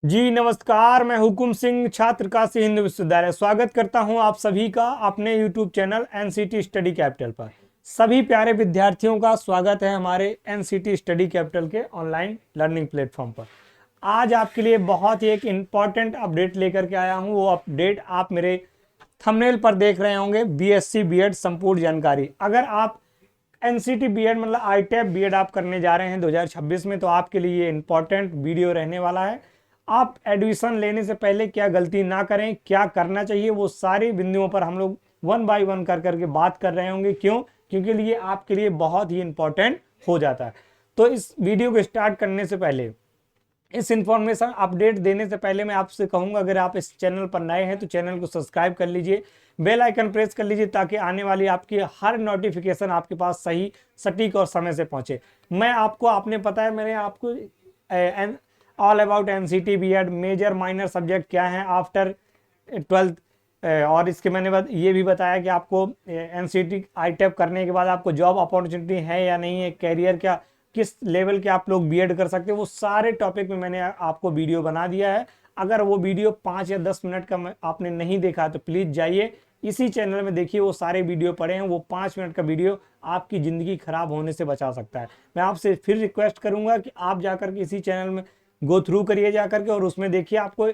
जी नमस्कार, मैं हुकुम सिंह, छात्र काशी हिंदू विश्वविद्यालय। स्वागत करता हूं आप सभी का अपने YouTube channel NCT study capital पर। सभी प्यारे विद्यार्थियों का स्वागत है हमारे एनसीटी स्टडी कैपिटल के ऑनलाइन लर्निंग प्लेटफॉर्म पर। आज आपके लिए बहुत ही एक इम्पॉर्टेंट अपडेट लेकर के आया हूं। वो अपडेट आप मेरे थंबनेल पर देख रहे होंगे, बीएससी बीएड संपूर्ण जानकारी। अगर आप एनसीटी बीएड मतलब आईटेप बीएड आप करने जा रहे हैं 2026 में, तो आपके लिए ये इंपॉर्टेंट वीडियो रहने वाला है। आप एडमिशन लेने से पहले क्या गलती ना करें, क्या करना चाहिए, वो सारी बिंदुओं पर हम लोग वन बाय वन कर करके बात कर रहे होंगे। क्यों? क्योंकि ये आपके लिए बहुत ही इंपॉर्टेंट हो जाता है। तो इस वीडियो को स्टार्ट करने से पहले, इस इंफॉर्मेशन अपडेट देने से पहले मैं आपसे कहूंगा, अगर आप इस चैनल पर नए हैं तो चैनल को सब्सक्राइब कर लीजिए, बेल आइकन प्रेस कर लीजिए, ताकि आने वाली आपकी हर नोटिफिकेशन आपके पास सही, सटीक और समय से पहुंचे। मैं आपको, आपने पता है मैंने आपको all about NCT BEd major minor subject क्या है आफ्टर 12th, और इसके मैंने ये भी बताया कि आपको एनसीटी आईटेप करने के बाद आपको जॉब अपॉर्चुनिटी है या नहीं है, कैरियर क्या, किस लेवल के आप लोग बीएड कर सकते हैं, वो सारे टॉपिक में मैंने आपको वीडियो बना दिया है। अगर वो वीडियो 5 या 10 मिनट का आपने नहीं देखा तो प्लीज जाइए इसी चैनल में देखिए, वो सारे वीडियो पड़े हैं। वो 5 मिनट का वीडियो आपकी जिंदगी खराब होने से बचा सकता है। मैं आपसे फिर रिक्वेस्ट करूंगा कि आप जाकर के इसी चैनल में गो थ्रू करिए जाकर के, और उसमें देखिए आपको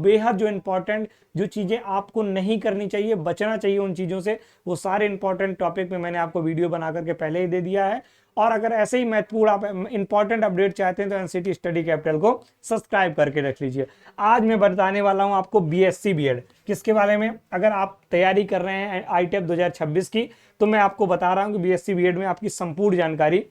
बेहद जो इंपॉर्टेंट जो चीजें आपको नहीं करनी चाहिए, बचना चाहिए उन चीजों से, वो सारे इंपॉर्टेंट टॉपिक में मैंने आपको वीडियो बना करके पहले ही दे दिया है। और अगर ऐसे ही महत्वपूर्ण आप इंपॉर्टेंट अपडेट चाहते हैं तो एनसीटी स्टडी कैपिटल को सब्सक्राइब करके रख लीजिए। आज मैं बताने वाला हूं आपको बीएससी बीएड किसके बारे में। अगर आप तैयारी कर रहे हैं आईटेप 2026 की, तो मैं आपको बता रहा हूं कि बीएससी बीएड में आपकी संपूर्ण जानकारी,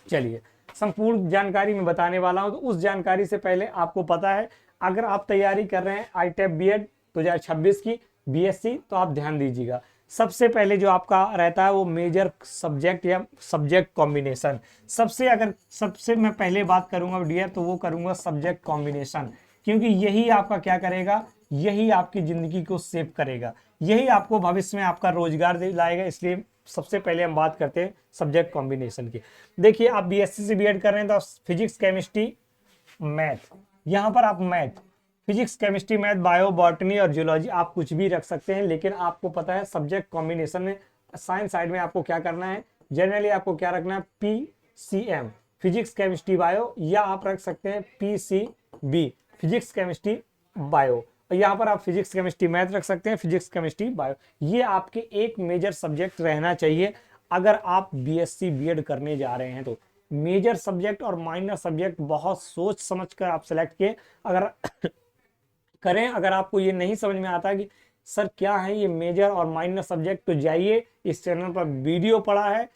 चलिए संपूर्ण जानकारी मैं बताने वाला हूं। तो उस जानकारी से पहले आपको पता है, अगर आप तैयारी कर रहे हैं आईटेप बीएड 2026 की बीएससी, तो आप ध्यान दीजिएगा। सबसे पहले जो आपका रहता है वो मेजर सब्जेक्ट या सब्जेक्ट कॉम्बिनेशन। सबसे मैं पहले बात करूंगा डियर, तो वो करूंगा सब्जेक्ट कॉम्बिनेशन, क्योंकि यही आपका क्या करेगा, यही आपकी जिंदगी को सेव करेगा, यही आपको भविष्य में आपका रोजगार दिलाएगा। इसलिए सबसे पहले हम बात करते हैं सब्जेक्ट कॉम्बिनेशन की। देखिए, आप बीएससी से बीएड कर रहे हैं तो फिजिक्स केमिस्ट्री मैथ, यहाँ पर आप math, physics chemistry math, bio botany और जियोलॉजी आप कुछ भी रख सकते हैं। लेकिन आपको पता है सब्जेक्ट कॉम्बिनेशन में साइंस साइड में आपको क्या करना है, जनरली आपको क्या रखना है, पीसीएम फिजिक्स केमिस्ट्री बायो, या आप रख सकते हैं पीसीबी फिजिक्स केमिस्ट्री बायो। यहाँ पर आप फिजिक्स केमिस्ट्री मैथ रख सकते हैं, फिजिक्स केमिस्ट्री बायो। ये आपके एक मेजर सब्जेक्ट रहना चाहिए अगर आप बीएससी बीएड करने जा रहे हैं। तो मेजर सब्जेक्ट और माइनर सब्जेक्ट बहुत सोच समझ कर आप सेलेक्ट किए अगर करें। अगर आपको ये नहीं समझ में आता कि सर क्या है ये मेजर और माइनर सब्जेक्ट, तो जाइए इस चैनल पर वीडियो पड़ा है,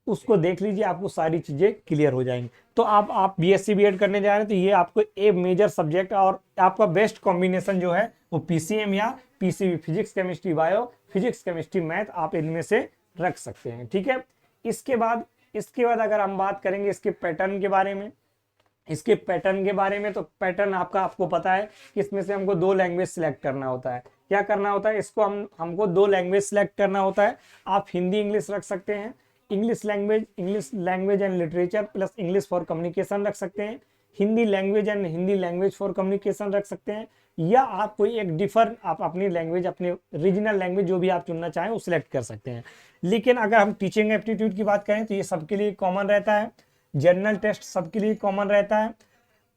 उसको देख लीजिए, आपको सारी चीजें क्लियर हो जाएंगी। तो आप बीएससी बीएड करने जा रहे हैं तो ये आपको ए मेजर सब्जेक्ट, और आपका बेस्ट कॉम्बिनेशन जो है वो पीसीएम या PCB physics chemistry bio, physics chemistry math, आप इनमें से रख सकते हैं। ठीक है। इसके बाद अगर हम बात करेंगे इसके पैटर्न के बारे में, तो पैटर्न आपको पता है कि इसमें से हमको 2 लैंग्वेज सिलेक्ट करना होता है। क्या करना होता है, इसको हमको 2 लैंग्वेज सिलेक्ट करना होता है। आप हिंदी इंग्लिश रख सकते हैं, English language and literature plus English for communication रख सकते हैं, Hindi language and Hindi language for communication रख सकते हैं, या आप कोई एक आप अपनी लैंग्वेज, अपनी रीजनल लैंग्वेज जो भी आप चुनना चाहें वो सिलेक्ट कर सकते हैं। लेकिन अगर हम टीचिंग एप्टीट्यूड की बात करें तो ये सबके लिए कॉमन रहता है, जनरल टेस्ट सबके लिए कॉमन रहता है।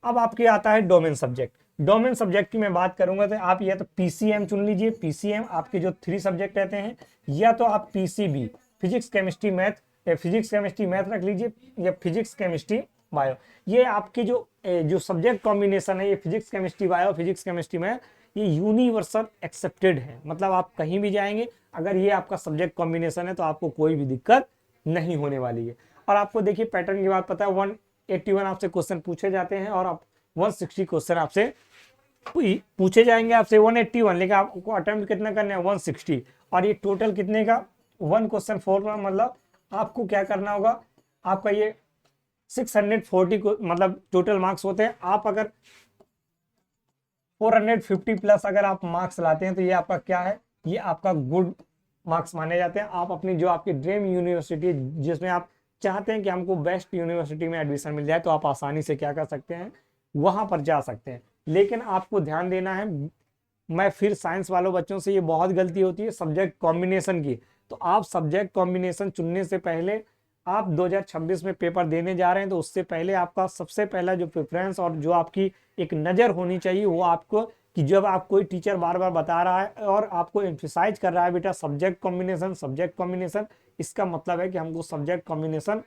अब आपके आता है डोमेन सब्जेक्ट। डोमेन सब्जेक्ट की मैं बात करूंगा तो आप या तो पीसीएम चुन लीजिए, पीसीएम आपके जो 3 सब्जेक्ट रहते हैं, या तो आप पीसीबी फिजिक्स केमिस्ट्री मैथ रख लीजिए, या फिजिक्स केमिस्ट्री बायो। ये आपके जो सब्जेक्ट कॉम्बिनेशन है, ये physics chemistry bio, physics chemistry math, ये यूनिवर्सल एक्सेप्टेड है। मतलब आप कहीं भी जाएंगे, अगर ये आपका सब्जेक्ट कॉम्बिनेशन है तो आपको कोई भी दिक्कत नहीं होने वाली है। और आपको देखिए पैटर्न की बात पता है, 181 आपसे क्वेश्चन पूछे जाते हैं, और आप 160 क्वेश्चन आपसे पूछे जाएंगे आपसे 181, लेकिन आपको अटेम्प्ट कितना करना है 160, और ये टोटल कितने का 1 क्वेश्चन 4 का, मतलब आपको क्या करना होगा, आपका ये 640 को मतलब टोटल मार्क्स होते हैं। आप अगर 450 प्लस अगर आप मार्क्स लाते हैं तो ये आपका क्या है, ये आपका गुड मार्क्स माने जाते हैं। आप अपनी जो आपकी ड्रीम यूनिवर्सिटी जिसमें आप चाहते हैं कि हमको बेस्ट यूनिवर्सिटी में एडमिशन मिल जाए, तो आप आसानी से क्या कर सकते हैं, वहां पर जा सकते हैं। लेकिन आपको ध्यान देना है, मैं फिर साइंस वालों बच्चों से ये बहुत गलती होती है सब्जेक्ट कॉम्बिनेशन की। तो आप सब्जेक्ट कॉम्बिनेशन चुनने से पहले, आप 2026 में पेपर देने जा रहे हैं, तो उससे पहले आपका सबसे पहला जो प्रेफरेंस और जो आपकी एक नज़र होनी चाहिए वो आपको, कि जब आप कोई टीचर बार बार बता रहा है और आपको एम्फिसाइज कर रहा है बेटा सब्जेक्ट कॉम्बिनेशन सब्जेक्ट कॉम्बिनेशन, इसका मतलब है कि हमको सब्जेक्ट कॉम्बिनेशन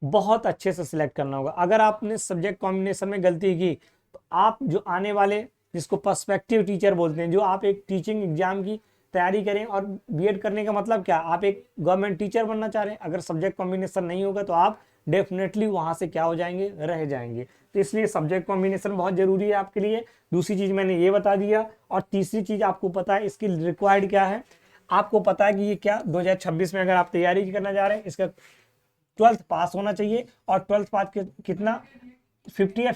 बहुत अच्छे से सिलेक्ट करना होगा। अगर आपने सब्जेक्ट कॉम्बिनेशन में गलती की तो आप जो आने वाले, जिसको पर्सपेक्टिव टीचर बोलते हैं, जो आप एक टीचिंग एग्जाम की तैयारी करें, और बीएड करने का मतलब क्या, आप एक गवर्नमेंट टीचर बनना चाह रहे हैं, अगर सब्जेक्ट कॉम्बिनेशन नहीं होगा तो आप डेफिनेटली वहां से क्या हो जाएंगे, रह जाएंगे। तो इसलिए सब्जेक्ट कॉम्बिनेशन बहुत जरूरी है आपके लिए। दूसरी चीज मैंने ये बता दिया, और तीसरी चीज आपको पता है इसकी रिक्वायर्ड क्या है। आपको पता है कि ये क्या 2026 में अगर आप तैयारी करना जा रहे हैं, इसका 12th पास होना चाहिए, और 12th पास कितना 50 या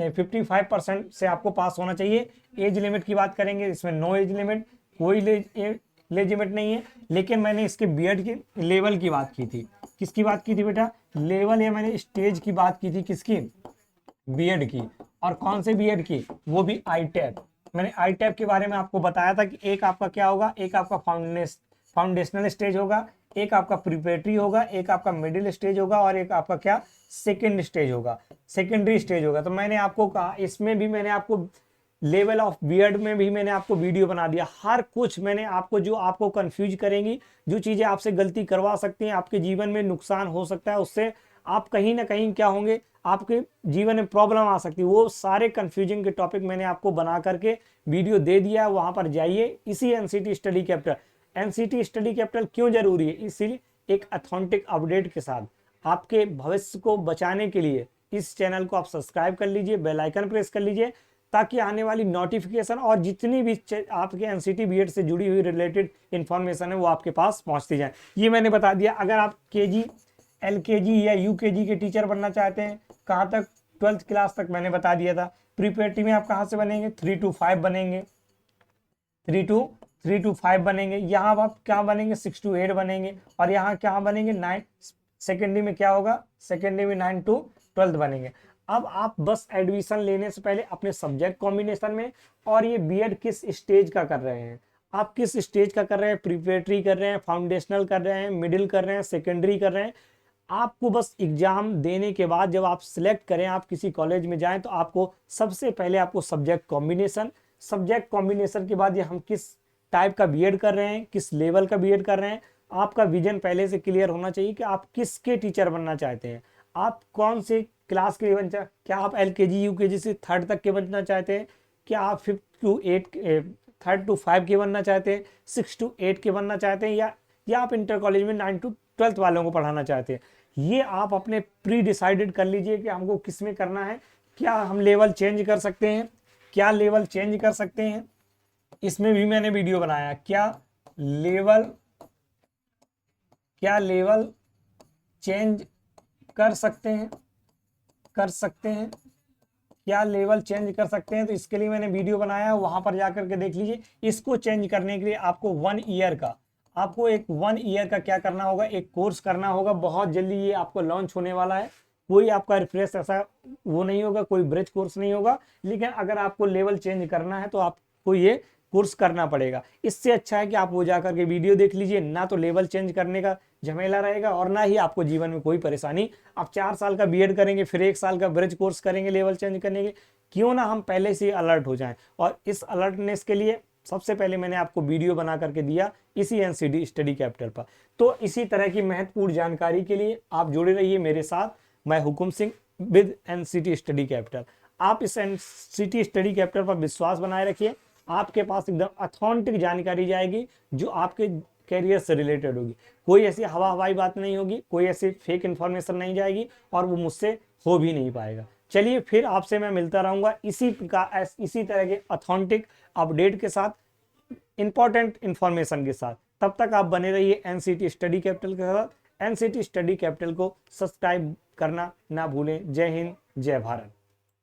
55% से आपको पास होना चाहिए। एज लिमिट की बात करेंगे, इसमें नो एज लिमिट, कोई एज लिमिट नहीं है। लेकिन मैंने इसके बीएड के लेवल की बात की थी। किसकी बात की थी बेटा, लेवल, या मैंने स्टेज की बात की थी, किसकी, बीएड की। और कौन से बीएड की, वो भी आईटैप। मैंने आईटैप के बारे में आपको बताया था कि एक आपका क्या होगा, एक आपका फाउंडेशनल स्टेज होगा, एक आपका प्रिपरेटरी होगा, एक आपका मिडिल स्टेज होगा, और एक आपका क्या, सेकेंड स्टेज होगा, सेकेंडरी स्टेज होगा। तो मैंने आपको कहा, इसमें भी मैंने आपको लेवल ऑफ बीएड में भी मैंने आपको वीडियो बना दिया। हर कुछ मैंने आपको, जो आपको कंफ्यूज करेंगी, जो चीजें आपसे गलती करवा सकती हैं, आपके जीवन में नुकसान हो सकता है, उससे आप कहीं ना कहीं क्या होंगे, आपके जीवन में प्रॉब्लम आ सकती है, वो सारे कंफ्यूजिंग के टॉपिक मैंने आपको बना करके वीडियो दे दिया है। वहां पर जाइए, इसी NCT study capital. NCT study capital क्यों जरूरी है, इसीलिए एक अथेंटिक अपडेट के साथ आपके भविष्य को बचाने के लिए इस चैनल को आप सब्सक्राइब कर लीजिए, बेल आइकन प्रेस कर लीजिए, ताकि आने वाली नोटिफिकेशन और जितनी भी आपके एनसीटी बीएड से जुड़ी हुई रिलेटेड इंफॉर्मेशन है वो आपके पास पहुंचती जाए। ये मैंने बता दिया। अगर आप केजी, एलकेजी या यूकेजी के टीचर बनना चाहते हैं, कहाँ तक, 12th क्लास तक मैंने बता दिया था। प्रीपेटी में आप कहाँ से बनेंगे, 3 to 5 बनेंगे, 3 to 5 बनेंगे। यहाँ आप क्या बनेंगे, 6 to 8 बनेंगे। और यहाँ क्या बनेंगे, 9। सेकेंडरी में क्या होगा, सेकेंडरी में 9 to 12 बनेंगे। अब आप बस एडमिशन लेने से पहले अपने सब्जेक्ट कॉम्बिनेशन में, और ये बीएड किस स्टेज का कर रहे हैं, आप किस स्टेज का कर रहे हैं, प्रिपरेटरी कर रहे हैं, फाउंडेशनल कर रहे हैं, मिडिल कर रहे हैं, सेकेंडरी कर रहे हैं। आपको बस एग्जाम देने के बाद जब आप सिलेक्ट करें, आप किसी कॉलेज में जाएं, तो आपको सबसे पहले आपको सब्जेक्ट कॉम्बिनेशन के बाद ये हम किस टाइप का बीएड कर रहे हैं, किस लेवल का बीएड कर रहे हैं, आपका विजन पहले से क्लियर होना चाहिए कि आप किसके टीचर बनना चाहते हैं, आप कौन से क्लास के बनना चाहते हैं। क्या आप एलकेजी यूकेजी से 3rd तक के बनना चाहते हैं, क्या आप 5th to 8 3rd to 5 के बनना चाहते हैं, 6 to 8 के बनना चाहते हैं, या आप इंटर कॉलेज में 9 to 12 वालों को पढ़ाना चाहते हैं। ये आप अपने प्री डिसाइडेड कर लीजिए कि हमको किस में करना है। क्या हम लेवल चेंज कर सकते हैं, क्या लेवल चेंज कर सकते हैं, इसमें भी मैंने वीडियो बनाया। क्या लेवल चेंज कर सकते हैं, क्या लेवल चेंज कर सकते हैं, तो इसके लिए मैंने वीडियो बनाया, वहां पर जाकर के देख लीजिए। इसको चेंज करने के लिए आपको 1 ईयर का, आपको एक 1 ईयर का क्या करना होगा, एक कोर्स करना होगा। बहुत जल्दी ये आपको लॉन्च होने वाला है। कोई आपका रिफ्रेश ऐसा वो नहीं होगा, कोई ब्रिज कोर्स नहीं होगा, लेकिन अगर आपको लेवल चेंज करना है तो आपको ये कोर्स करना पड़ेगा। इससे अच्छा है कि आप वो जाकर के वीडियो देख लीजिए, ना तो लेवल चेंज करने का झमेला रहेगा, और ना ही आपको जीवन में कोई परेशानी। आप 4 साल का बीएड करेंगे, फिर 1 साल का ब्रिज कोर्स करेंगे लेवल चेंज करने के, क्यों ना हम पहले से अलर्ट हो जाएं। और इस अलर्टनेस के लिए सबसे पहले मैंने आपको वीडियो बना करके दिया इसी एनसीटी स्टडी कैपिटल पर। तो इसी तरह की महत्वपूर्ण जानकारी के लिए आप जुड़े रहिए मेरे साथ। मैं Hukum Singh with NCT study capital. आप इस एनसीटी स्टडी कैपिटल पर विश्वास बनाए रखिए, आपके पास एकदम अथेंटिक जानकारी जाएगी जो आपके कैरियर से रिलेटेड होगी। कोई ऐसी हवाई बात नहीं होगी, कोई ऐसी फेक इंफॉर्मेशन नहीं जाएगी, और वो मुझसे हो भी नहीं पाएगा। चलिए फिर आपसे मैं मिलता रहूंगा इसी तरह के अथेंटिक अपडेट के साथ, इंपॉर्टेंट इंफॉर्मेशन के साथ। तब तक आप बने रहिए एनसीटी स्टडी कैपिटल के साथ। एनसीटी स्टडी कैपिटल को सब्सक्राइब करना ना भूलें। जय हिंद, जय भारत।